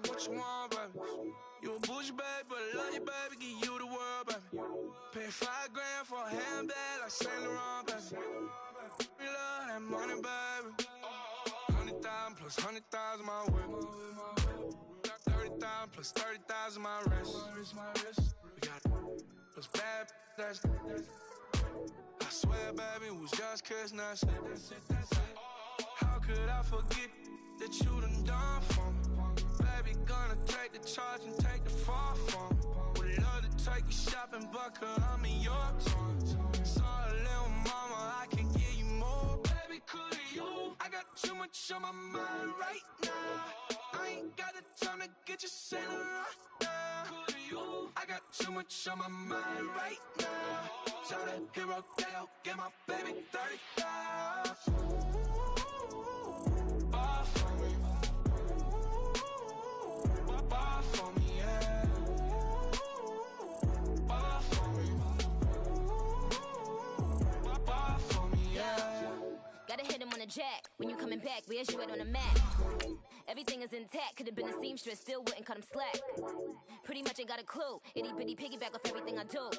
what you want, baby. You a bougie, baby, but I love you, baby. Give you the world, baby. Pay $5 grand for a handbag like Saint Laurent, baby. We love that money, baby. 100,000 plus 100,000 my whip. 30,000 plus 30,000 my wrist. We got those bad that's. I swear, baby, it was just kiss, that's it. How could I forget that you done for me? Baby, gonna take the charge and take the fall from me. Would love to take you shopping, but I'm in your toys. Sorry, little mama, I can give you more. Baby, could you? I got too much on my mind right now. I ain't got the time to get you sailing right now. Could you? I got too much on my mind right now. Tell the hero that I'll get my baby 30,000. Bar for me. Bar for me, yeah. Bar for me. Bar for me, yeah. Gotta hit him on the jack. When you coming back, where's you at on the map? Everything is intact. Could've been a seamstress, still wouldn't cut him slack. Pretty much ain't got a clue. Itty bitty piggyback off everything I do.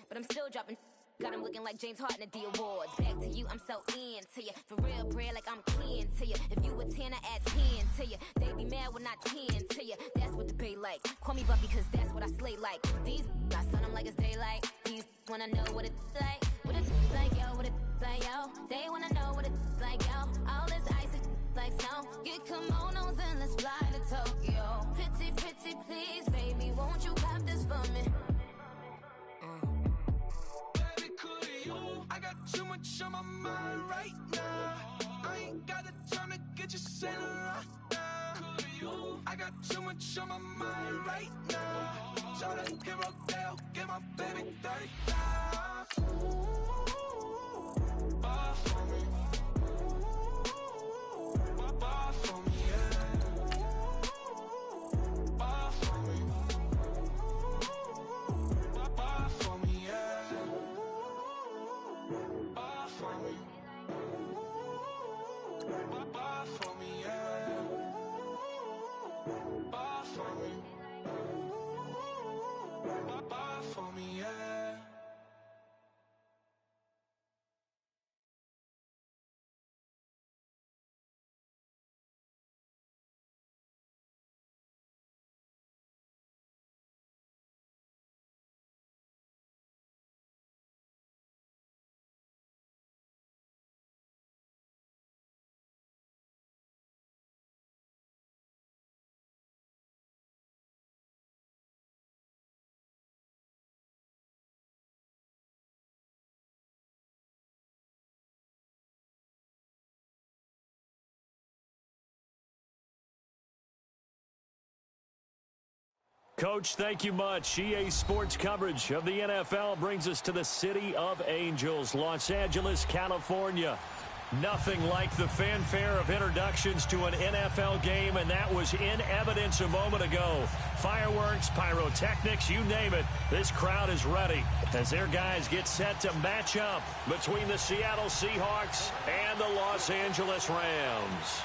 But I'm still dropping. Got him looking like James Harden at the awards. Back to you, I'm so into you. For real, bread, like I'm kin to you. If you a 10, I add 10 to you. They be mad when I 10 to you. That's what the bay like. Call me Buffy, cause that's what I slay like. These, I son them like it's daylight. These wanna know what it's like. What it's like, yo, what it's like, yo. They wanna know what it's like, yo. All this ice is like snow. Get kimonos and let's fly to Tokyo. Pretty, pretty, please, baby, won't you pop this for me? I got too much on my mind right now. I ain't got the time to get you sailing right now. I got too much on my mind right now. Tell the hero that I'll get my baby 30,000. Bar for me. Bar for me, yeah. Bar for me. Bar for me, yeah. Bar for me. Bar for me, yeah. Bar for me. Bar for me, yeah. Coach, thank you much. EA Sports coverage of the NFL brings us to the City of Angels, Los Angeles, California. Nothing like the fanfare of introductions to an NFL game, and that was in evidence a moment ago. Fireworks, pyrotechnics, you name it. This crowd is ready as their guys get set to match up between the Seattle Seahawks and the Los Angeles Rams.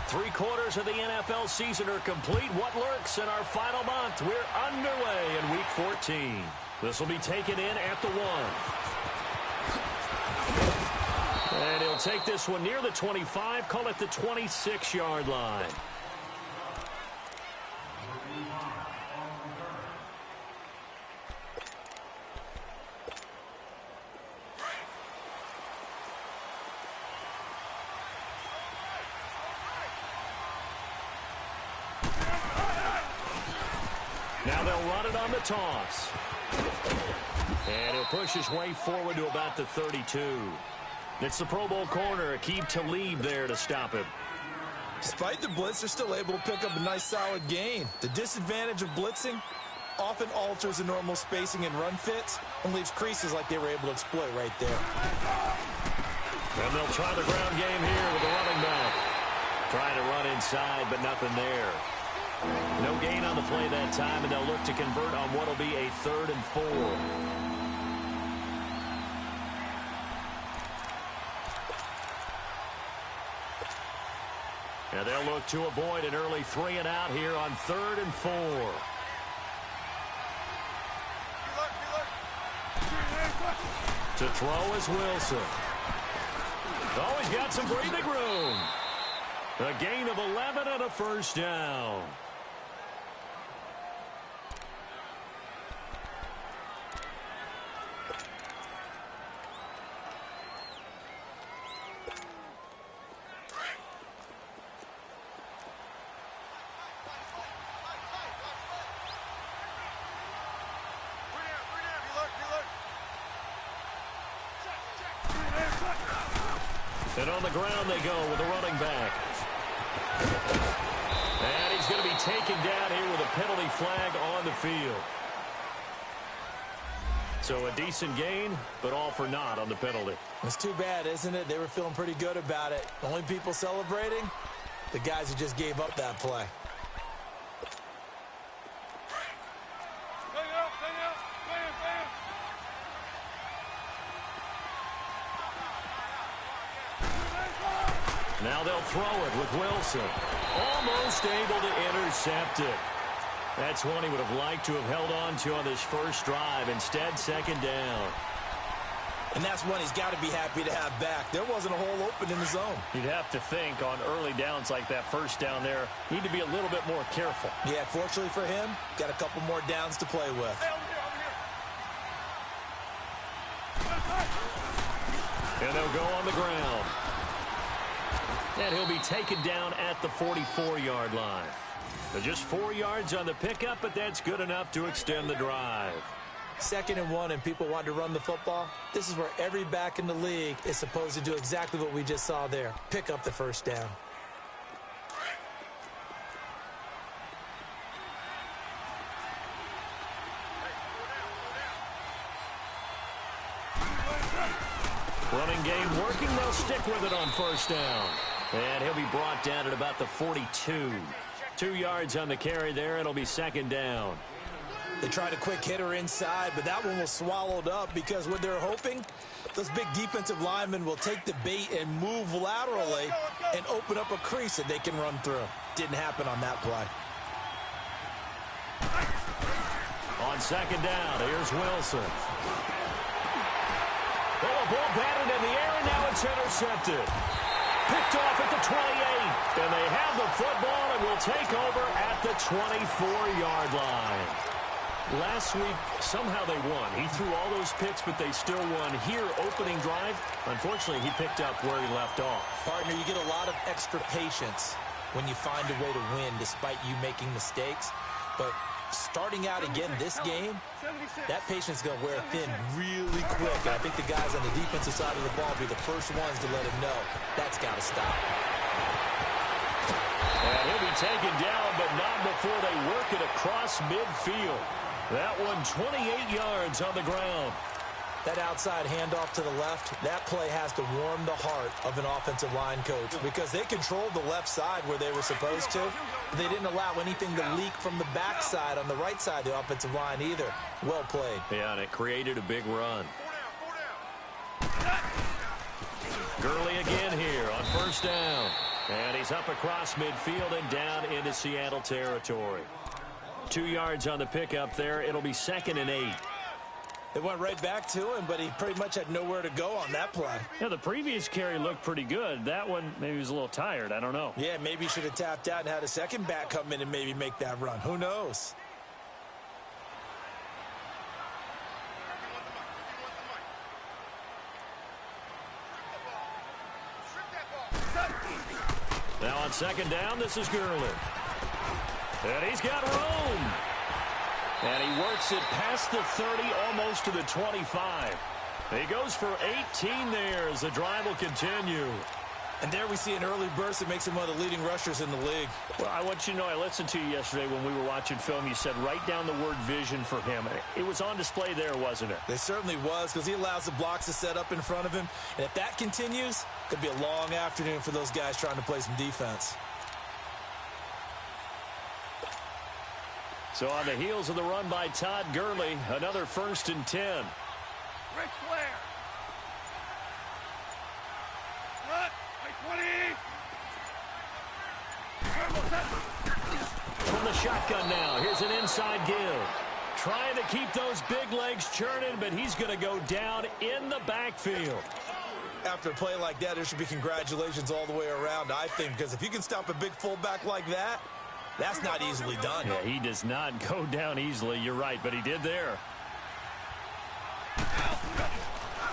3/4 of the NFL season are complete. What lurks in our final month? We're underway in Week 14. This will be taken in at the 1. And he'll take this one near the 25, call it the 26-yard line. Now they'll run it on the toss. And he'll push his way forward to about the 32. It's the Pro Bowl corner, Aqib Talib there to stop him. Despite the blitz, they're still able to pick up a nice solid gain. The disadvantage of blitzing often alters the normal spacing and run fits and leaves creases like they were able to exploit right there. And they'll try the ground game here with the running back. Trying to run inside, but nothing there. No gain on the play that time, and they'll look to convert on what will be a 3rd and 4. And they'll look to avoid an early 3 and out here on 3rd and 4. To throw is Wilson. Oh, he's got some breathing room. A gain of 11 and a first down. And on the ground they go with a running back. And he's going to be taken down here with a penalty flag on the field. So a decent gain, but all for naught on the penalty. It's too bad, isn't it? They were feeling pretty good about it. Only people celebrating? The guys who just gave up that play. Now they'll throw it with Wilson. Almost able to intercept it. That's one he would have liked to have held on to on this first drive. Instead, second down. And that's one he's got to be happy to have back. There wasn't a hole open in the zone. You'd have to think on early downs like that first down there, need to be a little bit more careful. Yeah, fortunately for him, got a couple more downs to play with. And they'll go on the ground. And he'll be taken down at the 44-yard line. They're just 4 yards on the pickup, but that's good enough to extend the drive. 2nd and 1 and people want to run the football. This is where every back in the league is supposed to do exactly what we just saw there. Pick up the first down. Running game working. They'll stick with it on first down. And he'll be brought down at about the 42. 2 yards on the carry there. It'll be second down. They tried a quick hitter inside, but that one was swallowed up because what they're hoping, those big defensive linemen will take the bait and move laterally and open up a crease that they can run through. Didn't happen on that play. On second down, here's Wilson. Oh, a ball batted in the air, and now it's intercepted. Picked off at the 28, and they have the football and will take over at the 24-yard line. Last week, somehow they won. He threw all those picks, but they still won. Here, opening drive, unfortunately, he picked up where he left off. Partner, you get a lot of extra patience when you find a way to win despite you making mistakes. But starting out again this game, that patience is going to wear thin really quick. And I think the guys on the defensive side of the ball will be the first ones to let him know that's got to stop. And he'll be taken down, but not before they work it across midfield. That one 28 yards on the ground. That outside handoff to the left, that play has to warm the heart of an offensive line coach because they controlled the left side where they were supposed to. They didn't allow anything to leak from the backside on the right side of the offensive line either. Well played. Yeah, and it created a big run. Gurley again here on first down. And he's up across midfield and down into Seattle territory. 2 yards on the pickup there. It'll be 2nd and 8. It went right back to him, but he pretty much had nowhere to go on that play. Yeah, the previous carry looked pretty good. That one, maybe he was a little tired. I don't know. Yeah, maybe he should have tapped out and had a second back come in and maybe make that run. Who knows? Now on second down, this is Gurley. And he's got room. And he works it past the 30, almost to the 25. He goes for 18 there as the drive will continue. And there we see an early burst that makes him one of the leading rushers in the league. Well, I want you to know, I listened to you yesterday when we were watching film. You said write down the word vision for him. It was on display there, wasn't it? It certainly was, because he allows the blocks to set up in front of him. And if that continues, it could be a long afternoon for those guys trying to play some defense. So on the heels of the run by Todd Gurley, another 1st and 10. Rick Flair. Cut. By 20. From the shotgun now, here's an inside give. Trying to keep those big legs churning, but he's going to go down in the backfield. After a play like that, there should be congratulations all the way around, I think, because if you can stop a big fullback like that, that's not easily done. Yeah, he does not go down easily. You're right, but he did there.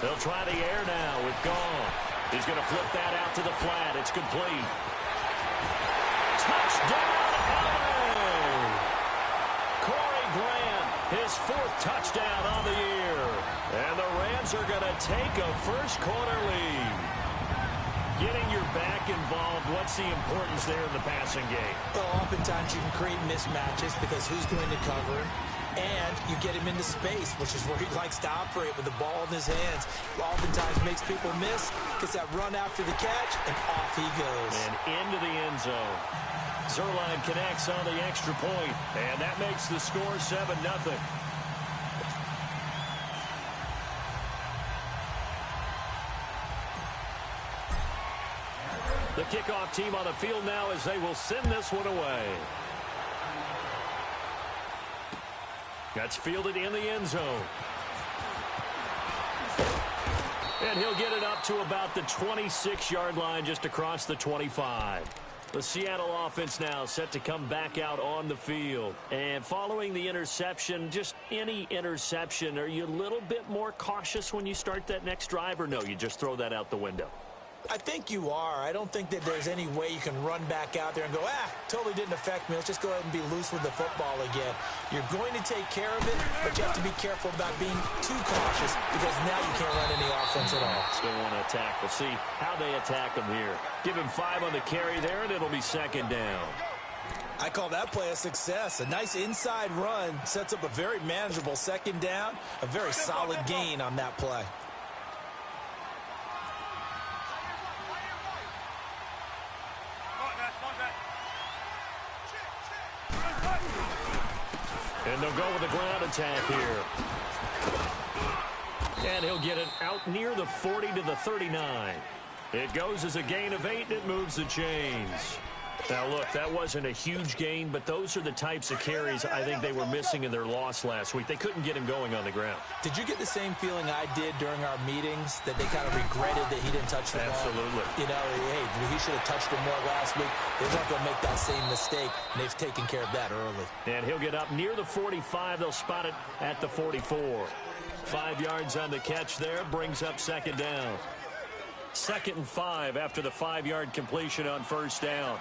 They'll try the air now with Goff. He's going to flip that out to the flat. It's complete. Touchdown, LA! Corey Grant, his 4th touchdown on the year. And the Rams are going to take a first-quarter lead. Getting your back involved, what's the importance there in the passing game? Well, oftentimes you can create mismatches because who's going to cover him? And you get him into space, which is where he likes to operate with the ball in his hands. Oftentimes makes people miss, gets that run after the catch, and off he goes. And into the end zone. Zerline connects on the extra point, and that makes the score 7-0. The kickoff team on the field now as they will send this one away. That's fielded in the end zone. And he'll get it up to about the 26-yard line, just across the 25. The Seattle offense now set to come back out on the field. And following the interception, just any interception, are you a little bit more cautious when you start that next drive, or no, you just throw that out the window? I think you are. I don't think that there's any way you can run back out there and go, totally didn't affect me. Let's just go ahead and be loose with the football again. You're going to take care of it, but you have to be careful about being too cautious because now you can't run any offense at all. Still want to attack. We'll see how they attack him here. Give him 5 on the carry there, and it'll be 2nd down. I call that play a success. A nice inside run sets up a very manageable 2nd down, a very solid gain on that play. And they'll go with the ground attack here. And he'll get it out near the 40 to the 39. It goes as a gain of 8, and it moves the chains. Now, look, that wasn't a huge gain, but those are the types of carries I think they were missing in their loss last week. They couldn't get him going on the ground. Did you get the same feeling I did during our meetings, that they kind of regretted that he didn't touch the ball? Absolutely. You know, hey, he should have touched it more last week. They weren't going to make that same mistake, and they've taken care of that early. And he'll get up near the 45. They'll spot it at the 44. 5 yards on the catch there, brings up 2nd down. 2nd and 5 after the 5-yard completion on 1st down.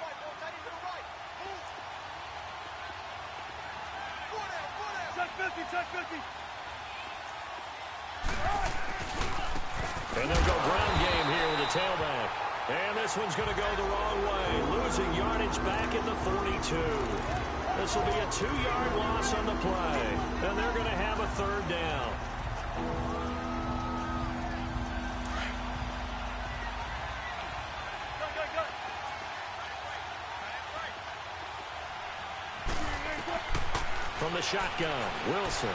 And they'll go ground game here with the tailback. And this one's going to go the wrong way. Losing yardage back at the 42. This will be a 2-yard loss on the play. And they're going to have a 3rd down. From the shotgun, Wilson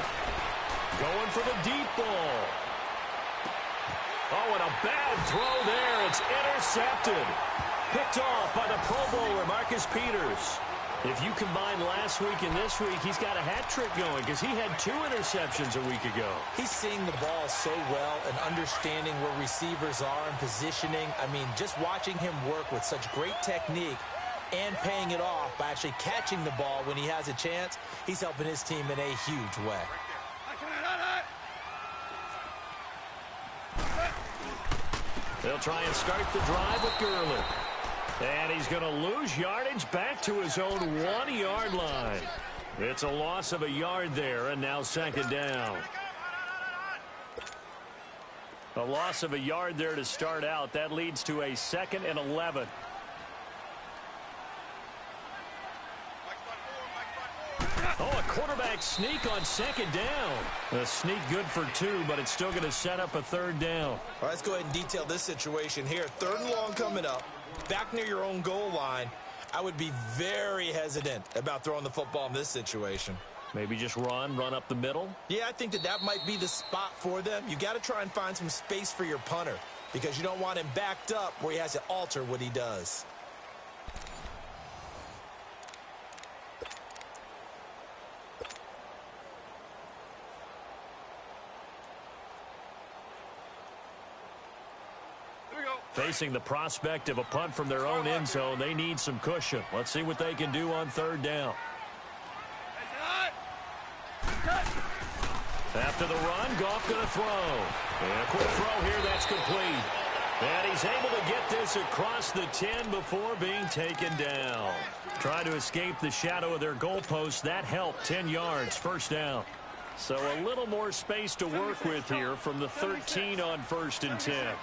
going for the deep ball. Oh, and a bad throw there. It's intercepted. Picked off by the Pro Bowler, Marcus Peters. If you combine last week and this week, he's got a hat trick going because he had 2 interceptions a week ago. He's seeing the ball so well and understanding where receivers are and positioning. I mean, just watching him work with such great technique and paying it off by actually catching the ball when he has a chance, he's helping his team in a huge way. They'll try and start the drive with Gurley. And he's going to lose yardage back to his own 1-yard line. It's a loss of a yard there, and now 2nd down. A loss of a yard there to start out. That leads to a 2nd and 11. Oh, a quarterback sneak on 2nd down. A sneak good for 2, but it's still going to set up a 3rd down. All right, let's go ahead and detail this situation here. 3rd and long coming up. Back near your own goal line. I would be very hesitant about throwing the football in this situation. Maybe just run up the middle? Yeah, I think that might be the spot for them. You got to try and find some space for your punter because you don't want him backed up where he has to alter what he does. 2nd and 10 here. 2nd and 10 from the shotgun. Wilson going for the deep ball. Oh, and a bad throw there. It's intercepted. Picked off by the Pro Bowler, Marcus Peters. If you combine last week and this week, he's got a hat trick going because he had 2 interceptions a week ago. He's seeing the ball so well and understanding where receivers are and positioning. I mean, just watching him work with such great technique and paying it off by actually catching the ball when he has a chance, he's helping his team in a huge way. Facing the prospect of a punt from their own end zone, they need some cushion. Let's see what they can do on third down. After the run, Goff going to throw. And a quick throw here, that's complete. And he's able to get this across the 10 before being taken down. Trying to escape the shadow of their goalpost. That helped. 10 yards, first down. So a little more space to work with here from the 13 on 1st and 10.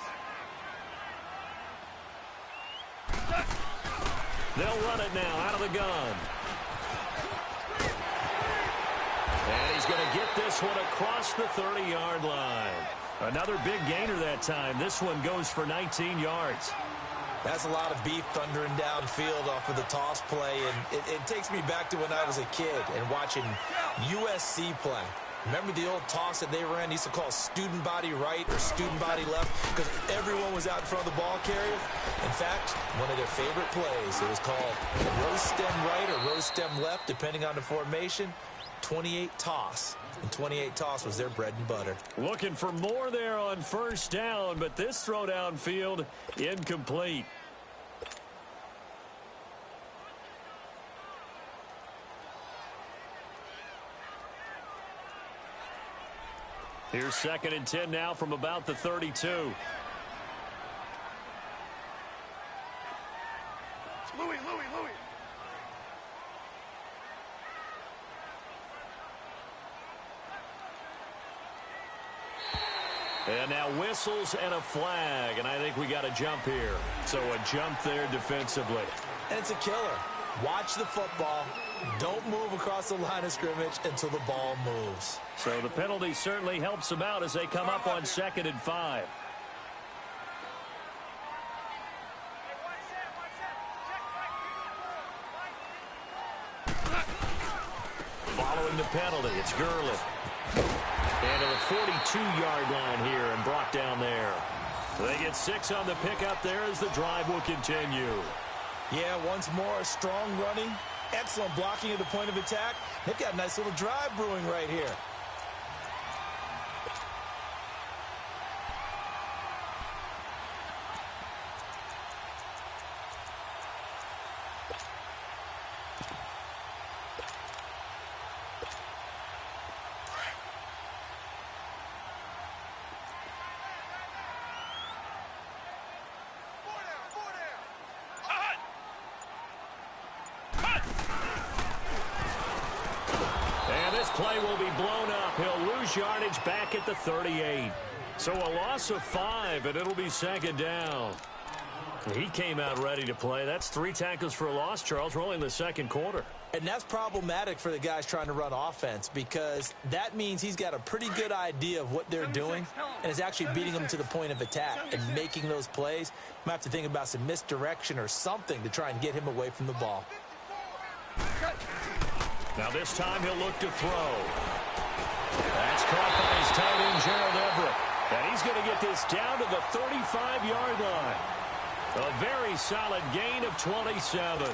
They'll run it now out of the gun. And he's going to get this one across the 30-yard line. Another big gainer that time. This one goes for 19 yards. That's a lot of beef thundering downfield off of the toss play, and it takes me back to when I was a kid and watching USC play. Remember the old toss that they ran? They used to call student body right or student body left because everyone was out in front of the ball carrier. In fact, one of their favorite plays, it was called rose stem right or rose stem left, depending on the formation. 28 toss. And 28 toss was their bread and butter. Looking for more there on first down, but this throw downfield incomplete. Here's 2nd and 10 now from about the 32. Louis. And now whistles and a flag, and I think we got a jump here. So a jump there defensively. And it's a killer. Watch the football. Don't move across the line of scrimmage until the ball moves. So the penalty certainly helps them out as they come up on 2nd and 5. Following the penalty, it's Gurley. And to the 42-yard line here and brought down there. So they get 6 on the pickup there as the drive will continue. Yeah, once more, strong running, excellent blocking at the point of attack. They've got a nice little drive brewing right here. Play will be blown up. He'll lose yardage back at the 38. So a loss of 5, and it'll be 2nd down. He came out ready to play. That's 3 tackles for a loss, Charles. We're only in the 2nd quarter. And that's problematic for the guys trying to run offense because that means he's got a pretty good idea of what they're doing and is actually beating them to the point of attack and making those plays. Might have to think about some misdirection or something to try and get him away from the ball. Now this time he'll look to throw. That's caught by his tight end, Gerald Everett. And he's going to get this down to the 35-yard line. A very solid gain of 27.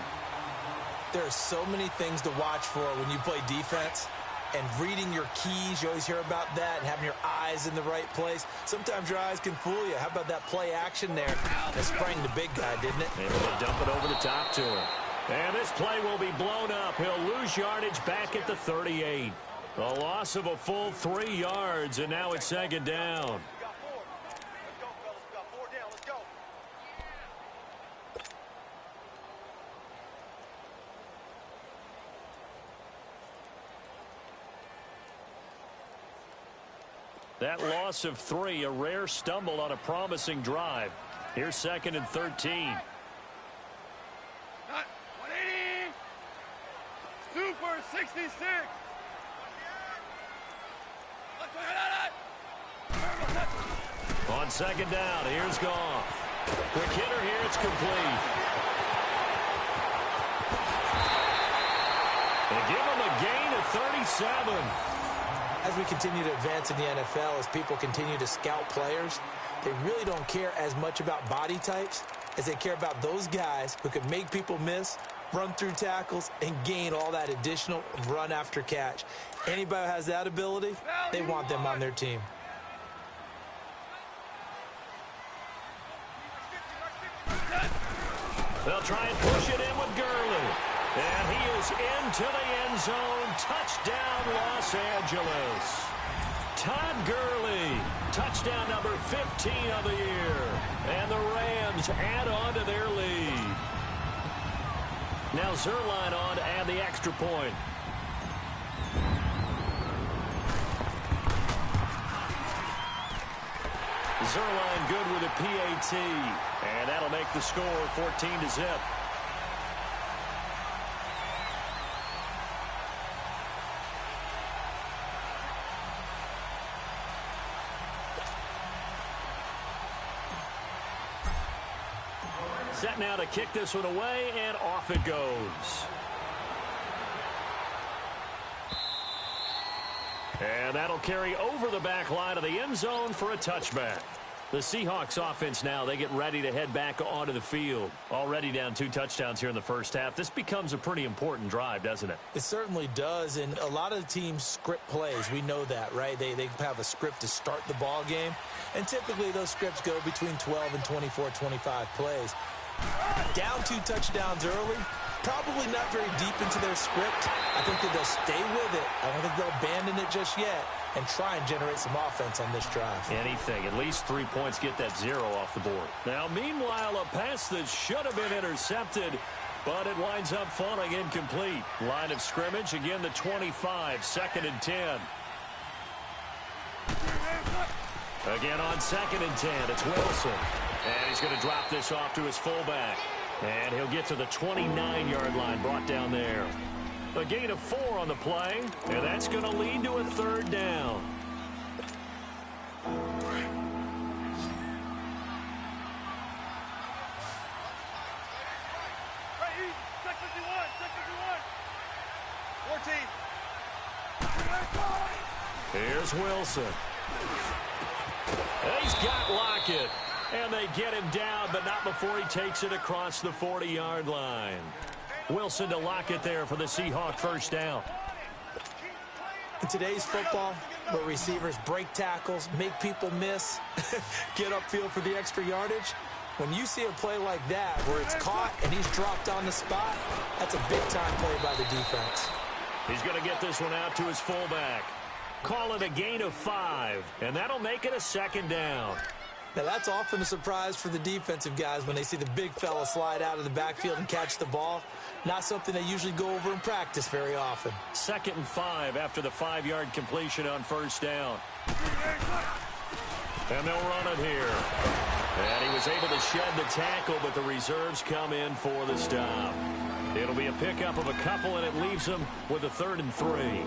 There are so many things to watch for when you play defense. And reading your keys, you always hear about that, and having your eyes in the right place. Sometimes your eyes can fool you. How about that play action there? That sprang the big guy, didn't it? Able to dump it over the top to him. And this play will be blown up. He'll lose yardage back at the 38. A loss of a full 3 yards, and now it's 2nd down. That loss of 3, a rare stumble on a promising drive. Here's 2nd and 13. Super 66. On 2nd down, here's Goff. Quick hitter here, it's complete. They give him a gain of 37. As we continue to advance in the NFL, as people continue to scout players, they really don't care as much about body types as they care about those guys who can make people miss, run through tackles, and gain all that additional run after catch. Anybody who has that ability, they want them on their team. They'll try and push it in with Gurley. And he is into the end zone. Touchdown, Los Angeles. Todd Gurley, touchdown number 15 of the year. And the Rams add on to their lead. Now Zerline on to add the extra point. Zerline good with a PAT. And that'll make the score 14-0. Set now to kick this one away, and off it goes. And that'll carry over the back line of the end zone for a touchback. The Seahawks offense now, they get ready to head back onto the field. Already down 2 touchdowns here in the first half. This becomes a pretty important drive, doesn't it? It certainly does, and a lot of the teams script plays. We know that, right? They have a script to start the ball game, and typically those scripts go between 12 and 24, 25 plays. Down 2 touchdowns early, probably not very deep into their script. I think that they'll stay with it. I don't think they'll abandon it just yet and try and generate some offense on this drive. Anything. At least 3 points, get that 0 off the board. Now, meanwhile, a pass that should have been intercepted, but it winds up falling incomplete. Line of scrimmage, again, the 25, 2nd and 10. Again on 2nd and 10, it's Wilson. And he's going to drop this off to his fullback. And he'll get to the 29-yard line, brought down there. A gain of 4 on the play, and that's going to lead to a 3rd down. Here's Wilson. He's got Lockett. And they get him down, but not before he takes it across the 40-yard line. Wilson to Lockett there for the Seahawk first down. In today's football, where receivers break tackles, make people miss, get upfield for the extra yardage, when you see a play like that where it's caught and he's dropped on the spot, that's a big-time play by the defense. He's going to get this one out to his fullback. Call it a gain of 5, and that'll make it a 2nd down. Now, that's often a surprise for the defensive guys when they see the big fella slide out of the backfield and catch the ball. Not something they usually go over in practice very often. 2nd and 5 after the 5-yard completion on first down. And they'll run it here. And he was able to shed the tackle, but the reserves come in for the stop. It'll be a pickup of a couple, and it leaves them with a 3rd and 3.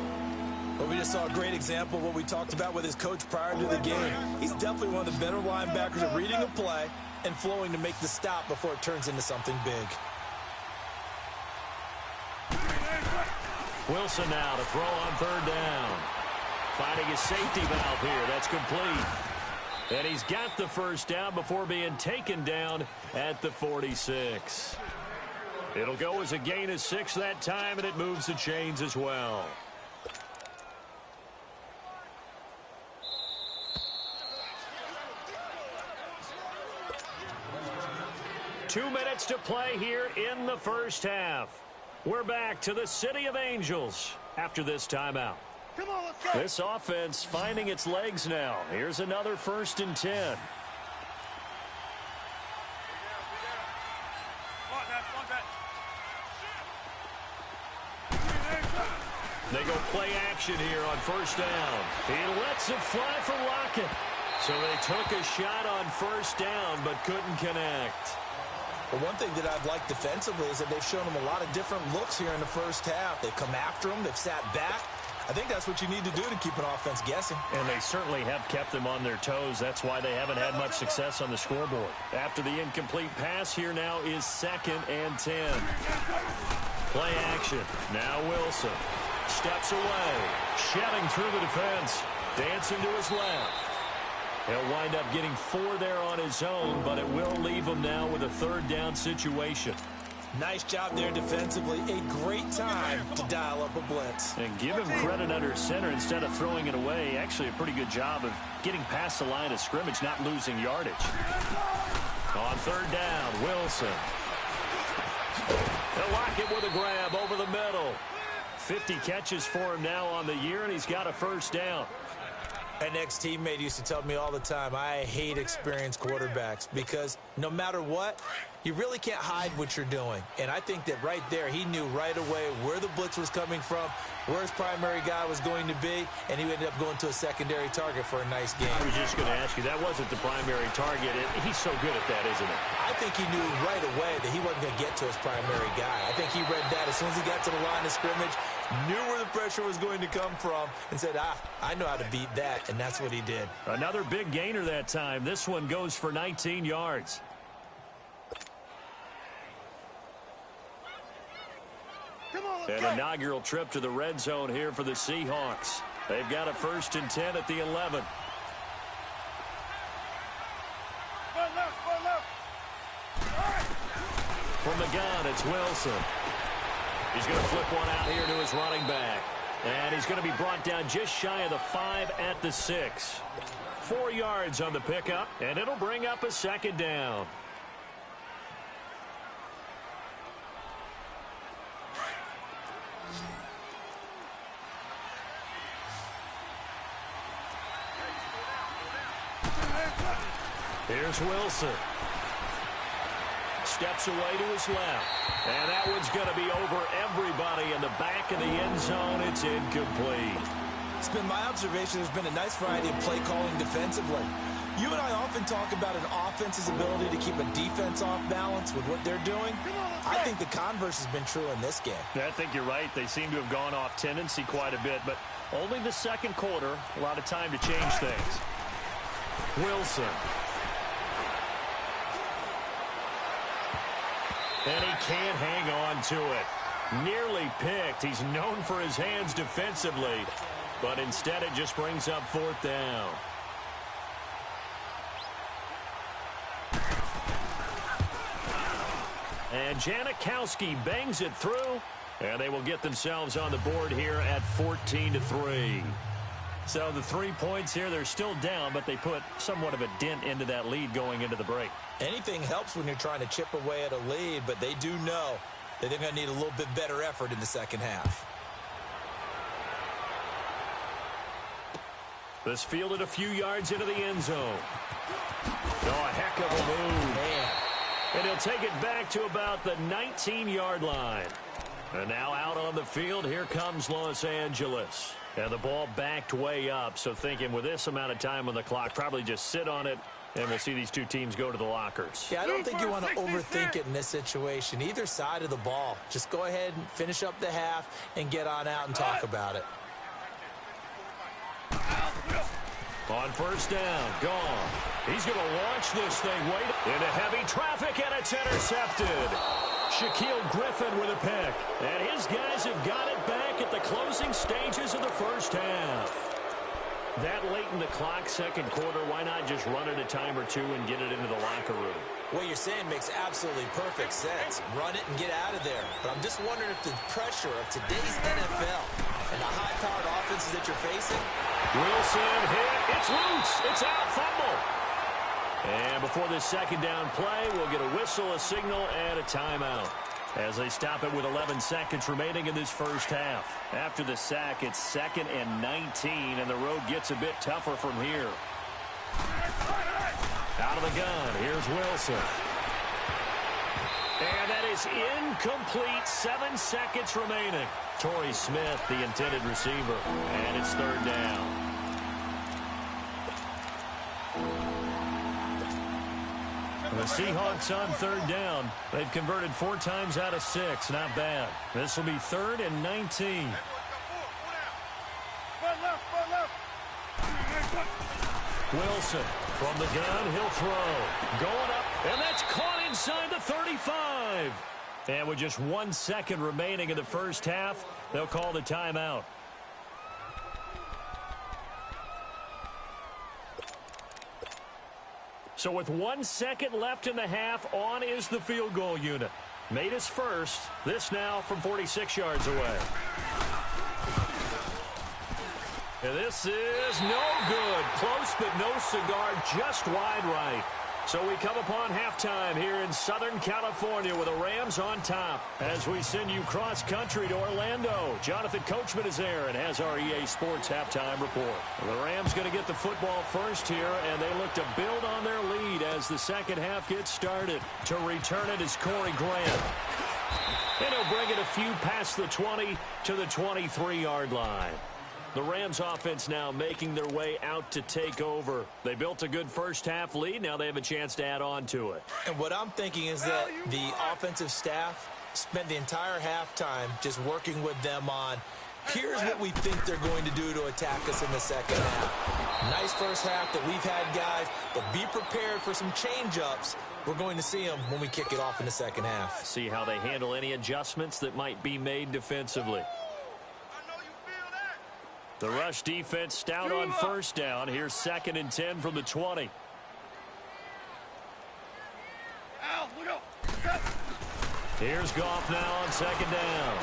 Well, we just saw a great example of what we talked about with his coach prior to the game. He's definitely one of the better linebackers at reading a play and flowing to make the stop before it turns into something big. Wilson now to throw on 3rd down. Finding his safety valve here. That's complete. And he's got the first down before being taken down at the 46. It'll go as a gain of 6 that time, and it moves the chains as well. 2 minutes to play here in the first half. We're back to the City of Angels after this timeout. Come on, let's go. This offense finding its legs now. Here's another 1st and 10. They go play action here on first down. He lets it fly for Lockett. So they took a shot on first down but couldn't connect. Well, one thing that I've liked defensively is that they've shown them a lot of different looks here in the first half. They've come after them. They've sat back. I think that's what you need to do to keep an offense guessing. And they certainly have kept them on their toes. That's why they haven't had much success on the scoreboard. After the incomplete pass, here now is 2nd and 10. Play action. Now Wilson steps away, shedding through the defense, dancing to his left. He'll wind up getting 4 there on his own, but it will leave him now with a 3rd down situation. Nice job there defensively. A great time to dial up a blitz. And give him credit under center instead of throwing it away. Actually a pretty good job of getting past the line of scrimmage, not losing yardage. On 3rd down, Wilson. Wilson with a grab over the middle. 50 catches for him now on the year, and he's got a first down. An ex-teammate used to tell me all the time, I hate experienced quarterbacks because no matter what, you really can't hide what you're doing. And I think that right there, he knew right away where the blitz was coming from, where his primary guy was going to be, and he ended up going to a secondary target for a nice game. I was just going to ask you, that wasn't the primary target. He's so good at that, isn't he? I think he knew right away that he wasn't going to get to his primary guy. I think he read that as soon as he got to the line of scrimmage, knew where the pressure was going to come from, and said, I know how to beat that, and that's what he did. Another big gainer that time. This one goes for 19 yards. An inaugural trip to the red zone here for the Seahawks. They've got a 1st and 10 at the 11. From the gun, it's Wilson. He's going to flip one out here to his running back. And he's going to be brought down just shy of the 5 at the 6. 4 yards on the pickup, and it'll bring up a 2nd down. Here's Wilson. Steps away to his left. And that one's going to be over everybody in the back of the end zone. It's incomplete. It's been my observation there's been a nice variety of play calling defensively. You and I often talk about an offense's ability to keep a defense off balance with what they're doing. I think the converse has been true in this game. I think you're right. They seem to have gone off tendency quite a bit, but only the 2nd quarter. A lot of time to change things. Wilson. And he can't hang on to it. Nearly picked. He's known for his hands defensively, but instead it just brings up 4th down. And Janikowski bangs it through, and they will get themselves on the board here at 14-3. So the 3 points here, they're still down, but they put somewhat of a dent into that lead going into the break. Anything helps when you're trying to chip away at a lead, but they do know that they're going to need a little bit better effort in the 2nd half. This fielded a few yards into the end zone. Oh, a heck of a move. Man. And he'll take it back to about the 19-yard line. And now out on the field, here comes Los Angeles. And the ball backed way up, so thinking with this amount of time on the clock, probably just sit on it, and we'll see these two teams go to the lockers. Yeah, I don't think you want to overthink it in this situation. Either side of the ball. Just go ahead and finish up the half and get on out and talk about it. On 1st down, gone. He's going to launch this thing way into heavy traffic, and it's intercepted. Shaquille Griffin with a pick. And his guys have got it back at the closing stages of the 1st half. That late in the clock, 2nd quarter, why not just run it a time or two and get it into the locker room? What you're saying makes absolutely perfect sense. Run it and get out of there. But I'm just wondering if the pressure of today's NFL and the high-powered offenses that you're facing. Wilson hit. It's loose. It's out. Fumble. And before this 2nd down play, we'll get a whistle, a signal, and a timeout as they stop it with 11 seconds remaining in this 1st half. After the sack, it's 2nd and 19, and the road gets a bit tougher from here. Out of the gun, here's Wilson. And that is incomplete. 7 seconds remaining. Torrey Smith, the intended receiver, and it's 3rd down. The Seahawks on 3rd down. They've converted 4 times out of 6. Not bad. This will be 3rd and 19. Wilson from the gun. He'll throw. Going up, and that's caught inside the 35. And with just 1 second remaining in the 1st half, they'll call the timeout. So with 1 second left in the half, on is the field goal unit. Made his first. This now from 46 yards away. And this is no good. Close but no cigar, just wide right. So we come upon halftime here in Southern California with the Rams on top. As we send you cross-country to Orlando, Jonathan Coachman is there and has our EA Sports halftime report. The Rams going to get the football first here, and they look to build on their lead as the second half gets started. To return it is Corey Grant. And he'll bring it a few past the 20 to the 23-yard line. The Rams offense now making their way out to take over. They built a good first half lead. Now they have a chance to add on to it. And what I'm thinking is that the offensive staff spent the entire halftime just working with them on, here's what we think they're going to do to attack us in the second half. Nice first half that we've had, guys, but be prepared for some change-ups. We're going to see them when we kick it off in the second half. See how they handle any adjustments that might be made defensively. The rush defense stout on first down. Here's 2nd and 10 from the 20. Al, look out. Here's Goff now on 2nd down.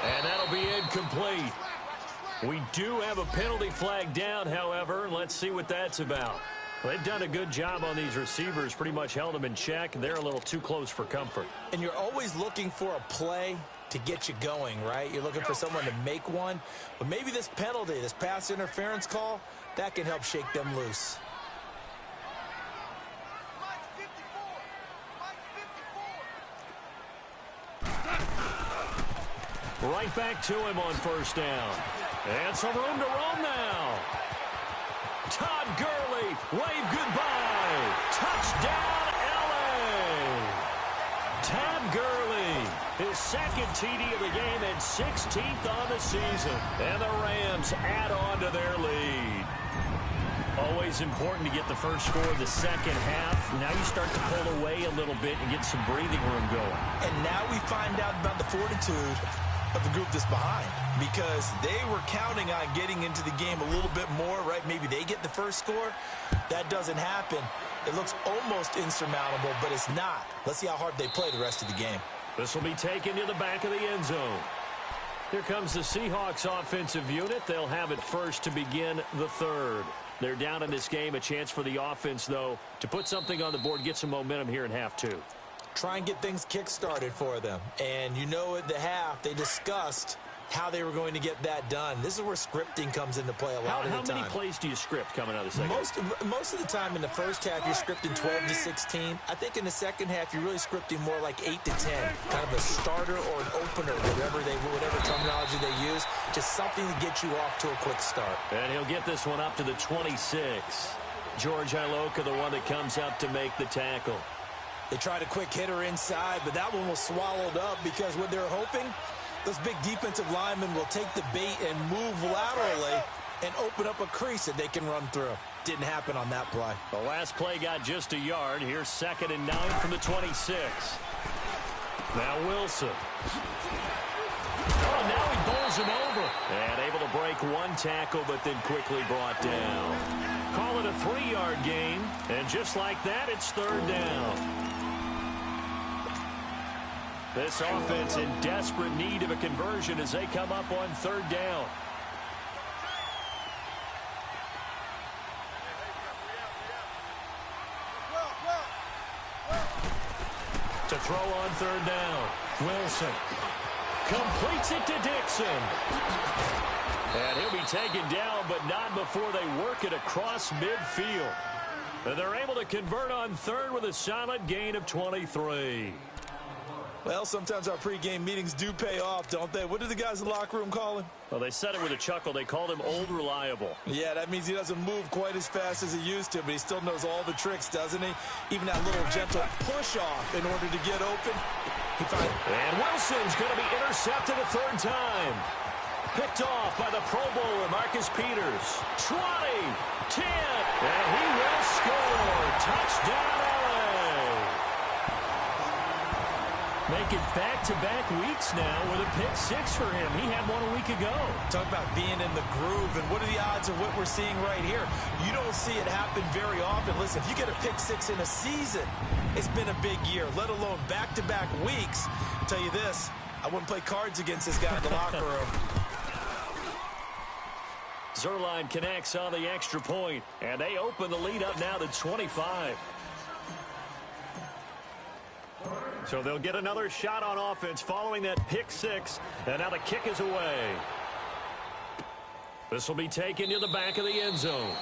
And that'll be incomplete. We do have a penalty flag down, however. Let's see what that's about. Well, they've done a good job on these receivers, pretty much held them in check. They're a little too close for comfort. And you're always looking for a play to get you going, right? You're looking for someone to make one. But maybe this penalty, this pass interference call, that can help shake them loose. Right back to him on first down. And some room to roam now. Todd Gurley, wave goodbye. Touchdown, L.A. Todd Gurley, his 2nd TD of the game and 16th on the season. And the Rams add on to their lead. Always important to get the first score of the second half. Now you start to pull away a little bit and get some breathing room going. And now we find out about the fortitude of the group that's behind, because they were counting on getting into the game a little bit more, right? Maybe they get the first score. That doesn't happen. It looks almost insurmountable, but it's not. Let's see how hard they play the rest of the game. This will be taken to the back of the end zone. Here comes the Seahawks offensive unit. They'll have it first to begin the third. They're down in this game. A chance for the offense, though, to put something on the board, get some momentum here in half two. Try and get things kick-started for them. And you know at the half, they discussed how they were going to get that done. This is where scripting comes into play a lot of the time. How many plays do you script coming out of the second half? Most of the time in the first half, you're scripting 12 to 16. I think in the second half, you're really scripting more like 8 to 10. Kind of a starter or an opener, whatever terminology they use. Just something to get you off to a quick start. And he'll get this one up to the 26. George Iloka, the one that comes up to make the tackle. They tried a quick hitter inside, but that one was swallowed up because what they're hoping, those big defensive linemen will take the bait and move laterally and open up a crease that they can run through. Didn't happen on that play. The last play got just a yard. Here's 2nd and 9 from the 26. Now Wilson. Oh, now he bowls him over. And able to break one tackle, but then quickly brought down. Call it a 3-yard gain. And just like that, it's 3rd down. This offense in desperate need of a conversion as they come up on 3rd down. To throw on 3rd down, Wilson completes it to Dixon. And he'll be taken down, but not before they work it across midfield. And they're able to convert on 3rd with a solid gain of 23. Well, sometimes our pregame meetings do pay off, don't they? What do the guys in the locker room call him? Well, they said it with a chuckle. They called him Old Reliable. Yeah, that means he doesn't move quite as fast as he used to, but he still knows all the tricks, doesn't he? Even that little gentle push-off in order to get open. And Wilson's going to be intercepted a 3rd time. Picked off by the Pro Bowler, Marcus Peters. 20, 10, and he will score. Touchdown, LA. Making back-to-back weeks now with a pick 6 for him. He had one a week ago. Talk about being in the groove, and what are the odds of what we're seeing right here? You don't see it happen very often. Listen, if you get a pick 6 in a season, it's been a big year, let alone back-to-back weeks. I'll tell you this, I wouldn't play cards against this guy in the locker room. Zerline connects on the extra point, and they open the lead up now to 25. So they'll get another shot on offense following that pick six, and now the kick is away. This will be taken to the back of the end zone.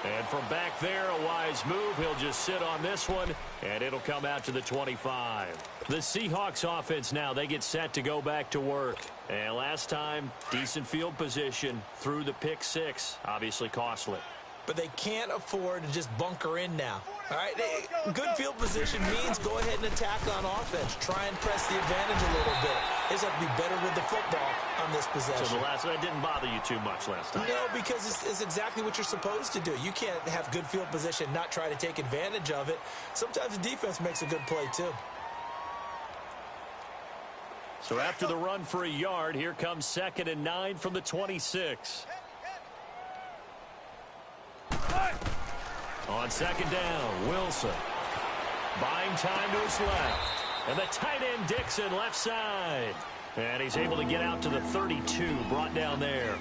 And from back there, a wise move. He'll just sit on this one, and it'll come out to the 25. The Seahawks offense now, they get set to go back to work. And last time, decent field position through the pick six. Obviously costly. But they can't afford to just bunker in now. All right, good field position means go ahead and attack on offense. Try and press the advantage a little bit. They just have to be better with the football on this possession. So that didn't bother you too much last time? No, because it's exactly what you're supposed to do. You can't have good field position, not try to take advantage of it. Sometimes the defense makes a good play, too. So after the run for a yard, here comes 2nd and 9 from the 26. On 2nd down, Wilson. Buying time to his left. And the tight end, Dixon, left side. And he's able to get out to the 32, brought down there.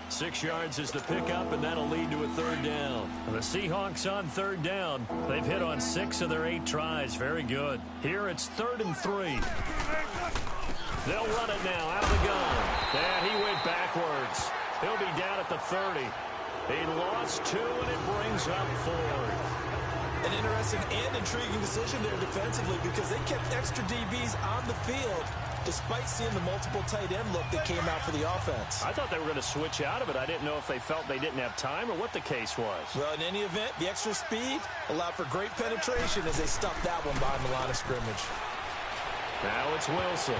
6 yards is the pickup, and that'll lead to a 3rd down. And the Seahawks on 3rd down. They've hit on 6 of their 8 tries. Very good. Here it's 3rd and 3. They'll run it now out of the gun. And he went backwards. He'll be down at the 30. He lost 2, and it brings up 4th. An interesting and intriguing decision there defensively because they kept extra DBs on the field despite seeing the multiple tight end look that came out for the offense. I thought they were going to switch out of it. I didn't know if they felt they didn't have time or what the case was. Well, in any event, the extra speed allowed for great penetration as they stuffed that one behind the line of scrimmage. Now it's Wilson.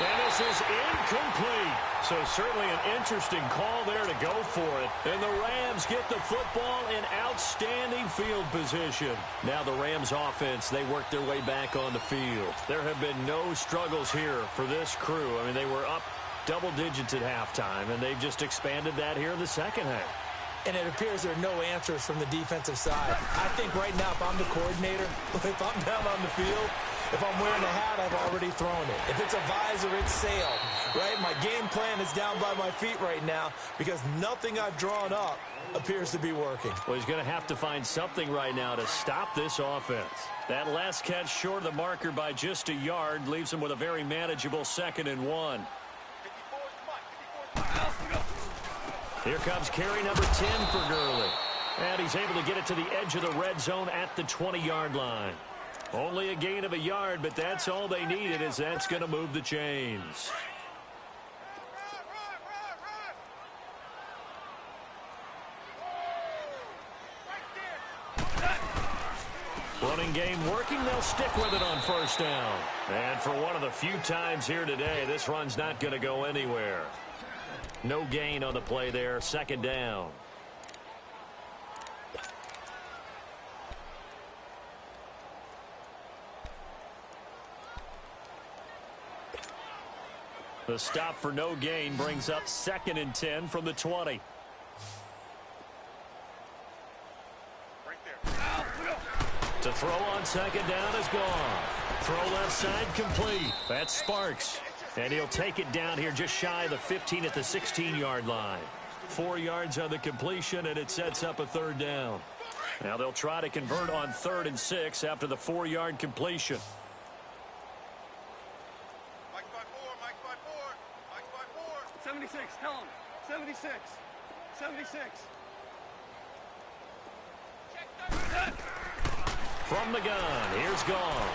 And this is incomplete. So certainly an interesting call there to go for it. And the Rams get the football in outstanding field position. Now the Rams offense, they work their way back on the field. There have been no struggles here for this crew. I mean, they were up double digits at halftime, and they've just expanded that here in the second half. And it appears there are no answers from the defensive side. I think right now, if I'm the coordinator, if I'm down on the field, if I'm wearing a hat, I've already thrown it. If it's a visor, it's sailed, right? My game plan is down by my feet right now because nothing I've drawn up appears to be working. Well, he's going to have to find something right now to stop this offense. That last catch short of the marker by just a yard leaves him with a very manageable 2nd and 1. Here comes carry number 10 for Gurley. And he's able to get it to the edge of the red zone at the 20-yard line. Only a gain of a yard, but that's all they needed, as that's going to move the chains. Running game working. They'll stick with it on 1st down. And for one of the few times here today, this run's not going to go anywhere. No gain on the play there. 2nd down. The stop for no gain brings up 2nd and 10 from the 20. To throw on 2nd down is gone. Throw left side complete. That's Sparks. And he'll take it down here just shy of the 15 at the 16-yard line. 4 yards on the completion, and it sets up a 3rd down. Now they'll try to convert on 3rd and 6 after the 4-yard completion. 76, tell him. 76. 76. From the gun, here's Gone.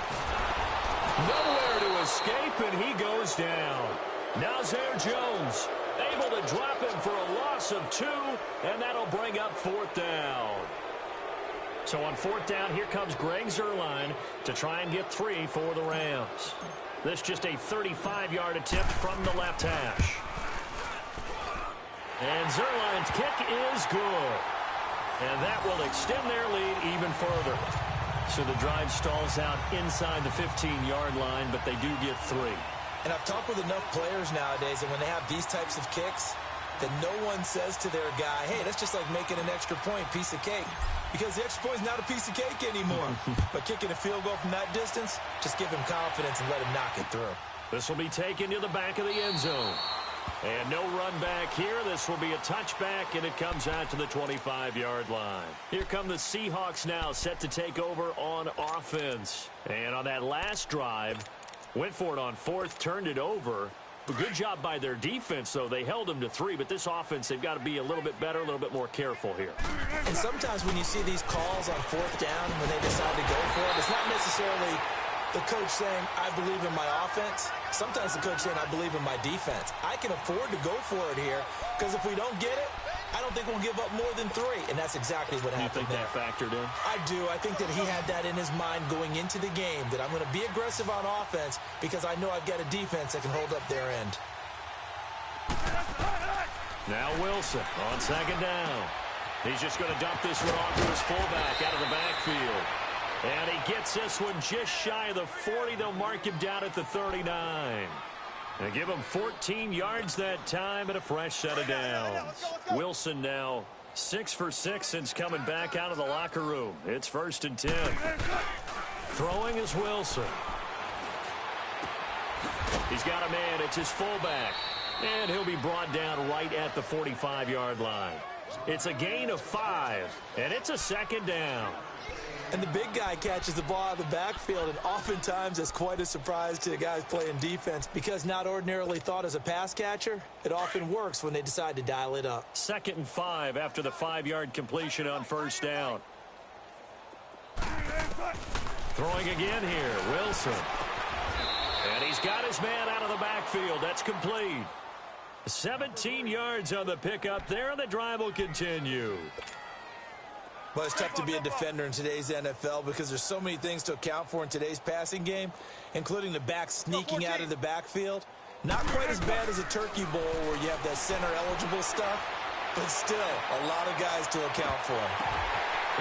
Nowhere to escape, and he goes down. Nazir Jones able to drop him for a loss of 2, and that'll bring up 4th down. So on 4th down, here comes Greg Zuerlein to try and get 3 for the Rams. This just a 35-yard attempt from the left hash. And Zuerlein's kick is good. And that will extend their lead even further. So the drive stalls out inside the 15-yard line, but they do get 3. And I've talked with enough players nowadays, and when they have these types of kicks, that no one says to their guy, hey, that's just like making an extra point, piece of cake. Because the extra point is not a piece of cake anymore. But kicking a field goal from that distance, just give him confidence and let him knock it through. This will be taken to the back of the end zone. And no run back here. This will be a touchback, and it comes out to the 25-yard line. Here come the Seahawks now, set to take over on offense. And on that last drive, went for it on fourth, turned it over. A good job by their defense, though. They held them to 3, but this offense, they've got to be a little bit better, a little bit more careful here. And sometimes when you see these calls on fourth down, when they decide to go for it, it's not necessarily the coach saying, I believe in my offense. Sometimes the coach saying, I believe in my defense. I can afford to go for it here because if we don't get it, I don't think we'll give up more than 3. And that's exactly what happened. You think that factored in? I do. I think that he had that in his mind going into the game, that I'm going to be aggressive on offense because I know I've got a defense that can hold up their end. Now Wilson on second down. He's just going to dump this one off to his fullback out of the backfield. And he gets this one just shy of the 40. They'll mark him down at the 39. And give him 14 yards that time and a fresh set of downs. Wilson now 6 for 6 since coming back out of the locker room. It's 1st and 10. Throwing is Wilson. He's got a man. It's his fullback. And he'll be brought down right at the 45-yard line. It's a gain of 5, and it's a 2nd down. And the big guy catches the ball out of the backfield, and oftentimes it's quite a surprise to the guys playing defense because not ordinarily thought as a pass catcher, it often works when they decide to dial it up. 2nd and 5 after the 5-yard completion on 1st down. Throwing again here, Wilson. And he's got his man out of the backfield. That's complete. 17 yards on the pickup there, and the drive will continue. Well, it's tough to be a defender in today's NFL because there's so many things to account for in today's passing game, including the back sneaking out of the backfield. Not quite as bad as a turkey bowl where you have that center-eligible stuff, but still a lot of guys to account for.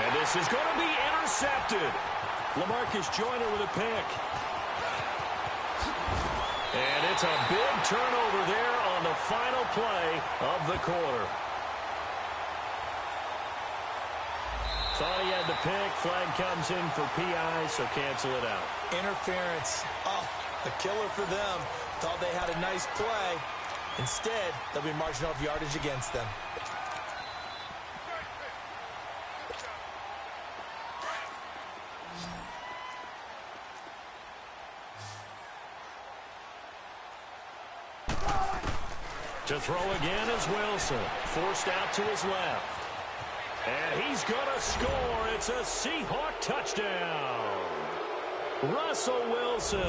And this is going to be intercepted. LaMarcus Joyner with a pick. And it's a big turnover there on the final play of the quarter. Thought he had the pick. Flag comes in for PI, so cancel it out. Interference. Oh, a killer for them. Thought they had a nice play. Instead, they'll be marching off yardage against them. To throw again is Wilson. Forced out to his left. And he's going to score. It's a Seahawk touchdown. Russell Wilson,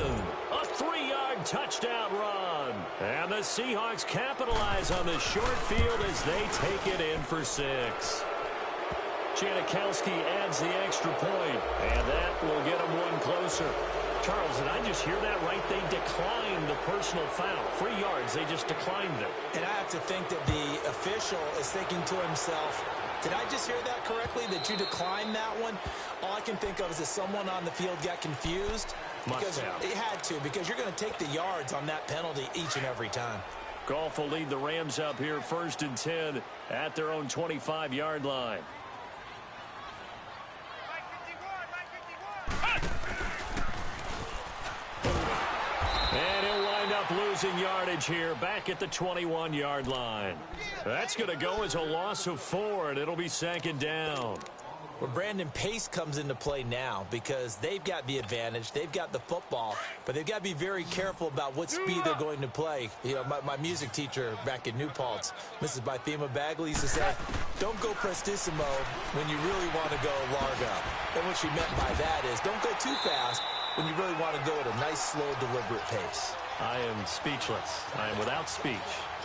a 3-yard touchdown run. And the Seahawks capitalize on the short field as they take it in for 6. Janikowski adds the extra point, and that will get them one closer. Charles, did I just hear that right? They declined the personal foul. 3 yards, they just declined it. And I have to think that the official is thinking to himself, did I just hear that correctly, that you declined that one? All I can think of is that someone on the field got confused. Because it had to, because you're going to take the yards on that penalty each and every time. Goff will lead the Rams up here 1st and 10 at their own 25-yard line. And he'll wind up losing yardage here back at the 21-yard line. That's going to go as a loss of 4, and it'll be 2nd down. Well, Brandon, pace comes into play now because they've got the advantage. They've got the football, but they've got to be very careful about what speed they're going to play. You know, my music teacher back in New Paltz, Mrs. Bythema Bagley, used to say, don't go prestissimo when you really want to go largo. And what she meant by that is don't go too fast when you really want to go at a nice, slow, deliberate pace. I am speechless. I am without speech.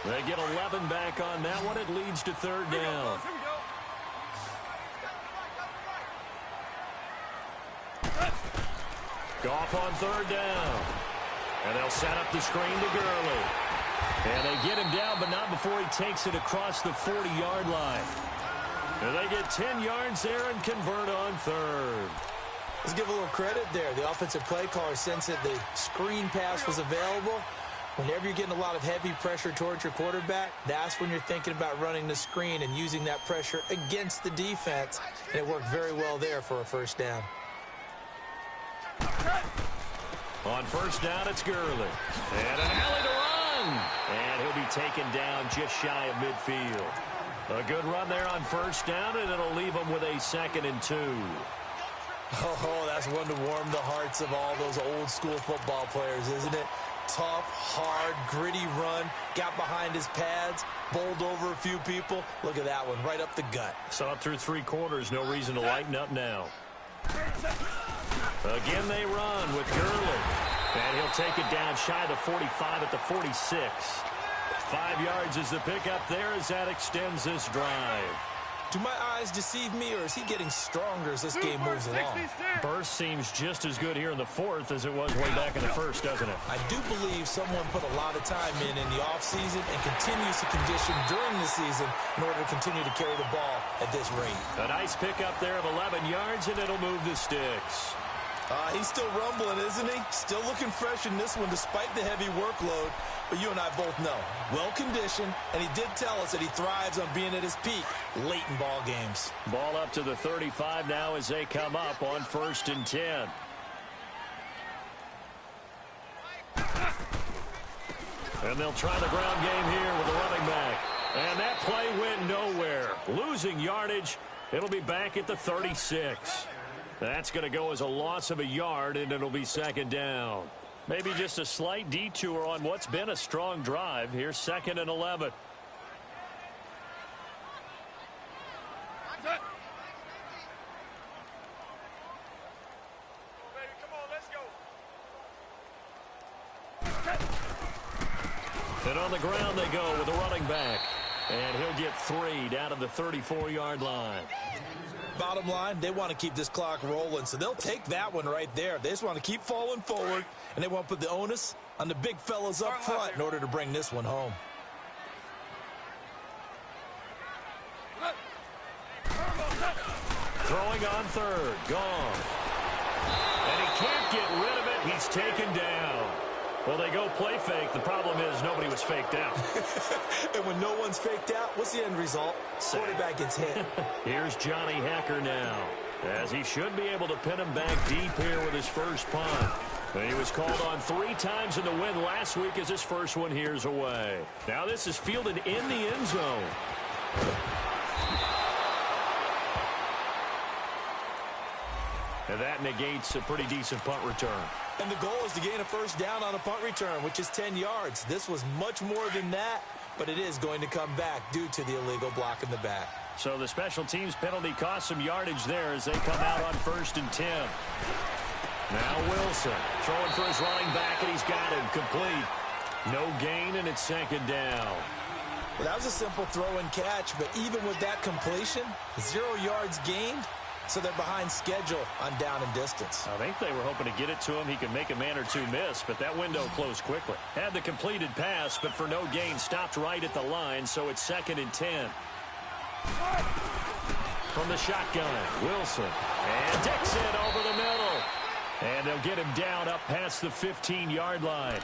They get 11 back on that one. It leads to 3rd down. Goff on 3rd down. And they'll set up the screen to Gurley. And they get him down, but not before he takes it across the 40-yard line. And they get 10 yards there and convert on 3rd. Let's give a little credit there. The offensive play caller sensed that the screen pass was available. Whenever you're getting a lot of heavy pressure towards your quarterback, that's when you're thinking about running the screen and using that pressure against the defense. And it worked very well there for a 1st down. On 1st down, it's Gurley. And an alley to run. And he'll be taken down just shy of midfield. A good run there on first down, and it'll leave them with a 2nd and 2. Oh, that's one to warm the hearts of all those old-school football players, isn't it? Tough, hard, gritty run, got behind his pads, bowled over a few people. Look at that one, right up the gut. Saw it through 3 quarters, no reason to lighten up now. Again they run with Gurley. And he'll take it down shy of the 45 at the 46. 5 yards is the pickup there as that extends this drive. Do my eyes deceive me, or is he getting stronger as this game moves along? Burst seems just as good here in the 4th as it was way back in the 1st, doesn't it? I do believe someone put a lot of time in the offseason and continues to condition during the season in order to continue to carry the ball at this rate. A nice pickup there of 11 yards, and it'll move the sticks. He's still rumbling, isn't he? Still looking fresh in this one despite the heavy workload. But you and I both know, well-conditioned, and he did tell us that he thrives on being at his peak late in ball games. Ball up to the 35 now as they come up on 1st and 10. And they'll try the ground game here with the running back. And that play went nowhere. Losing yardage. It'll be back at the 36. That's going to go as a loss of a yard, and it'll be 2nd down. Maybe just a slight detour on what's been a strong drive. Here's 2nd and 11. And on the ground they go with the running back. And he'll get 3 down to the 34-yard line. Bottom line, they want to keep this clock rolling, so they'll take that one right there. They just want to keep falling forward, and they want to put the onus on the big fellas up front in order to bring this one home. Throwing on 3rd, gone. And he can't get rid of it. He's taken down. Well, they go play fake. The problem is nobody was faked out. And when no one's faked out, what's the end result? Quarterback gets hit. Here's Johnny Hacker now, as he should be able to pin him back deep here with his first punt. And he was called on 3 times in the win last week as his first one here's away. Now this is fielded in the end zone. And that negates a pretty decent punt return. And the goal is to gain a first down on a punt return, which is 10 yards. This was much more than that, but it is going to come back due to the illegal block in the back. So the special teams penalty cost some yardage there as they come out on 1st and 10. Now Wilson throwing for his running back, and he's got him complete. No gain, and it's 2nd down. Well, that was a simple throw and catch, but even with that completion, 0 yards gained. So they're behind schedule on down and distance. I think they were hoping to get it to him. He could make a man or two miss, but that window closed quickly. Had the completed pass, but for no gain, stopped right at the line, so it's 2nd and 10. From the shotgun, Wilson. And Dixon over the middle. And they'll get him down up past the 15-yard line.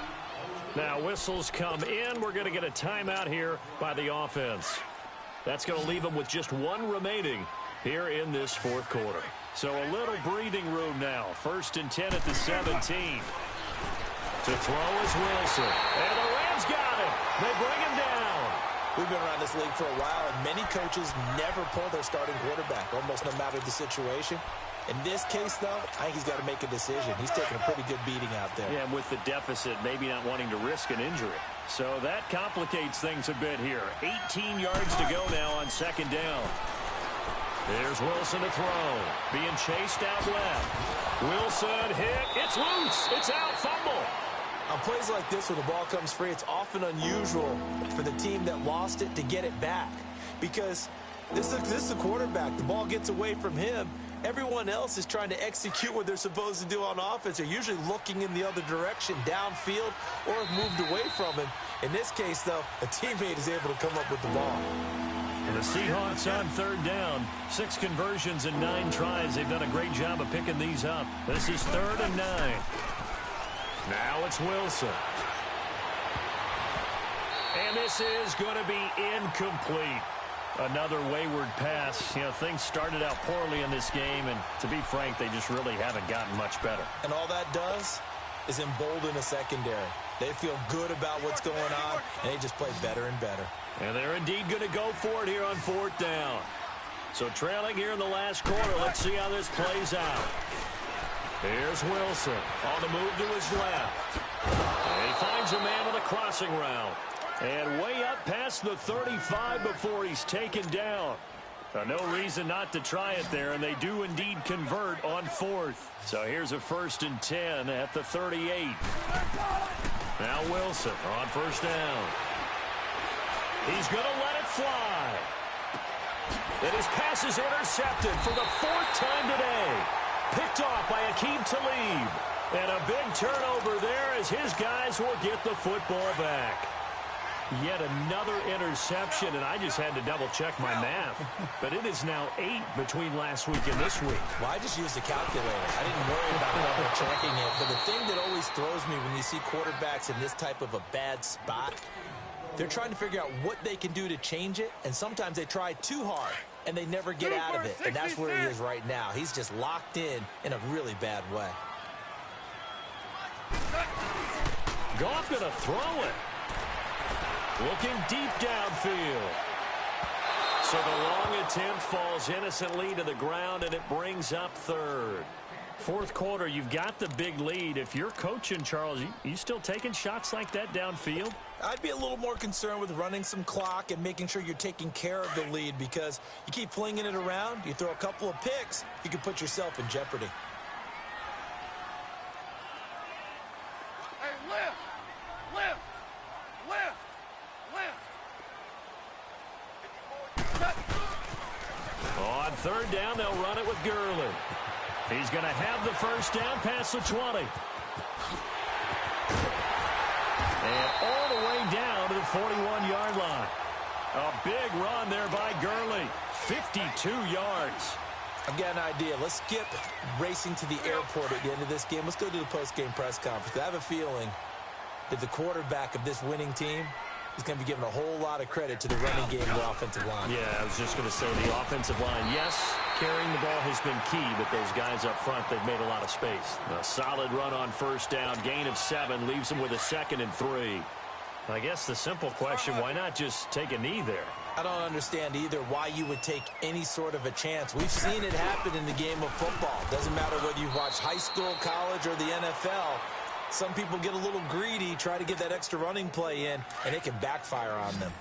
Now whistles come in. We're going to get a timeout here by the offense. That's going to leave them with just 1 remaining here in this 4th quarter. So a little breathing room now. 1st and 10 at the 17. To throw is Wilson. And the Rams got him. They bring him down. We've been around this league for a while, and many coaches never pull their starting quarterback, almost no matter the situation. In this case, though, I think he's got to make a decision. He's taking a pretty good beating out there. Yeah, and with the deficit, maybe not wanting to risk an injury. So that complicates things a bit here. 18 yards to go now on 2nd down. There's Wilson to throw. Being chased out left. Wilson hit. It's loose. It's out. Fumble. On plays like this where the ball comes free, it's often unusual for the team that lost it to get it back. Because this is the quarterback. The ball gets away from him. Everyone else is trying to execute what they're supposed to do on offense. They're usually looking in the other direction, downfield, or have moved away from him. In this case, though, a teammate is able to come up with the ball. And the Seahawks on 3rd down. 6 conversions and 9 tries. They've done a great job of picking these up. This is 3rd and 9. Now it's Wilson. And this is going to be incomplete. Another wayward pass. You know, things started out poorly in this game, and to be frank, they just really haven't gotten much better. And all that does, is embolden the secondary. They feel good about what's going on, and they just play better and better. And they're indeed going to go for it here on 4th down. So trailing here in the last quarter. Let's see how this plays out. Here's Wilson on the move to his left. And he finds a man on the crossing route. And way up past the 35 before he's taken down. No reason not to try it there, and they do indeed convert on 4th. So here's a 1st and 10 at the 38. Now Wilson on 1st down. He's going to let it fly. And his pass is intercepted for the 4th time today. Picked off by Aqib Talib. And a big turnover there as his guys will get the football back. Yet another interception, and I just had to double-check my math. But it is now 8 between last week and this week. Well, I just used a calculator. I didn't worry about double-checking it. But the thing that always throws me when you see quarterbacks in this type of a bad spot, they're trying to figure out what they can do to change it, and sometimes they try too hard, and they never get out of it. And that's where he is right now. He's just locked in a really bad way. Goff going to throw it. Looking deep downfield. So the long attempt falls innocently to the ground, and it brings up 3rd. 4th quarter, you've got the big lead. If you're coaching, Charles, you still taking shots like that downfield? I'd be a little more concerned with running some clock and making sure you're taking care of the lead, because you keep flinging it around, you throw a couple of picks, you can put yourself in jeopardy. Hey, lift! Lift! Lift! On 3rd down, they'll run it with Gurley. He's going to have the 1st down past the 20. And all the way down to the 41-yard line. A big run there by Gurley. 52 yards. I've got an idea. Let's skip racing to the airport at the end of this game. Let's go to the post-game press conference. I have a feeling that the quarterback of this winning team is going to be given a whole lot of credit to the running game and the offensive line. Yeah, I was just going to say the offensive line, yes, carrying the ball has been key, but those guys up front, they've made a lot of space. A solid run on 1st down, gain of 7, leaves them with a 2nd and 3. I guess the simple question, why not just take a knee there? I don't understand either why you would take any sort of a chance. We've seen it happen in the game of football. Doesn't matter whether you've watched high school, college, or the NFL. Some people get a little greedy, try to get that extra running play in, and it can backfire on them.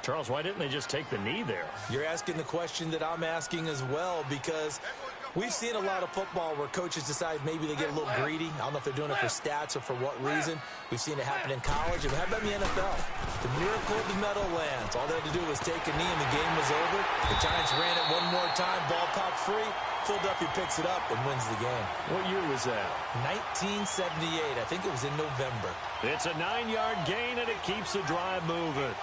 Charles, why didn't they just take the knee there? You're asking the question that I'm asking as well, because we've seen a lot of football where coaches decide maybe they get a little greedy. I don't know if they're doing it for stats or for what reason. We've seen it happen in college, and how about in the NFL? The miracle of the Meadowlands. All they had to do was take a knee, and the game was over. The Giants ran it one more time, ball popped free. Philadelphia picks it up and wins the game. What year was that? 1978. I think it was in November. It's a 9-yard gain, and it keeps the drive moving.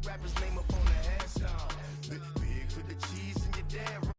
rapper's name up on the headstone. Big for the cheese and your dad